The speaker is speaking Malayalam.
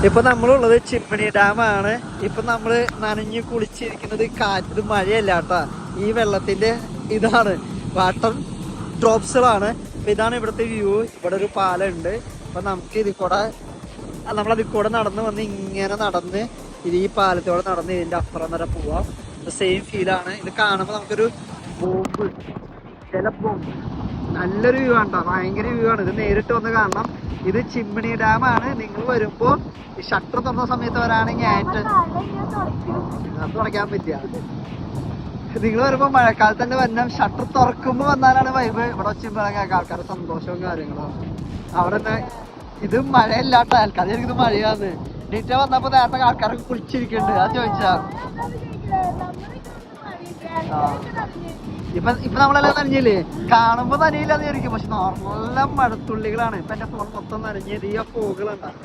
ഇപ്പൊ നമ്മളുള്ളത് ചിമ്മിണി ഡാമാണ്. ഇപ്പൊ നമ്മള് നനഞ്ഞു കുളിച്ചിരിക്കുന്നത് കാറ്റ് മഴയല്ല കേട്ടാ, ഈ വെള്ളത്തിന്റെ ഇതാണ് വാട്ടർ ഡ്രോപ്സുകളാണ്. അപ്പൊ ഇതാണ് ഇവിടുത്തെ വ്യൂ. ഇവിടെ ഒരു പാലം ഉണ്ട്. അപ്പൊ നമുക്ക് ഇതിൽ കൂടെ നമ്മളതിൽ കൂടെ നടന്ന് വന്ന് ഇങ്ങനെ നടന്ന് ഇത് ഈ പാലത്തോടെ നടന്ന് ഇതിന്റെ അപ്പുറം വരെ പോവാം. സെയിം ഫീലാണ്. ഇത് കാണുമ്പോ നമുക്കൊരു ബോംബ്, ചില ബോംബ്, നല്ലൊരു വ്യൂ ആണ്. ഭയങ്കര വ്യൂ ആണ്. ഇത് നേരിട്ട് വന്ന് കാണണം. ഇത് ചിമ്മിണി ഡാമാണ്. നിങ്ങൾ വരുമ്പോ ഈ ഷട്ടർ തുറന്ന സമയത്ത് വരാണെങ്കിൽ തുറക്കാൻ പറ്റിയ, നിങ്ങൾ വരുമ്പോ മഴക്കാലത്ത് തന്നെ വരണം. ഷട്ടർ തുറക്കുമ്പോ വന്നാലാണ് വൈബ്. ഇവിടെ ഒച്ചമ്പളൊക്കെ ആൾക്കാരുടെ സന്തോഷവും കാര്യങ്ങളും അവിടെ തന്നെ. ഇത് മഴയല്ലാട്ട ആൾക്കാർ, എനിക്കിത് മഴയാന്ന്. ഡീറ്റ വന്നപ്പോ നേരത്തെ ആൾക്കാരൊക്കെ കുളിച്ചിരിക്കുന്നുണ്ട്. അത് ചോദിച്ചാ ഇപ്പൊ നമ്മളെല്ലാം നനഞ്ഞില്ലേ, കാണുമ്പോ നനയില്ലാതെ വിചാരിക്കും. പക്ഷെ നോർമൽ മഴത്തുള്ളികളാണ്. ഇപ്പൊ എന്റെ ഫോൺ മൊത്തം നനഞ്ഞത്. ഈ പൂകളുണ്ടാവും.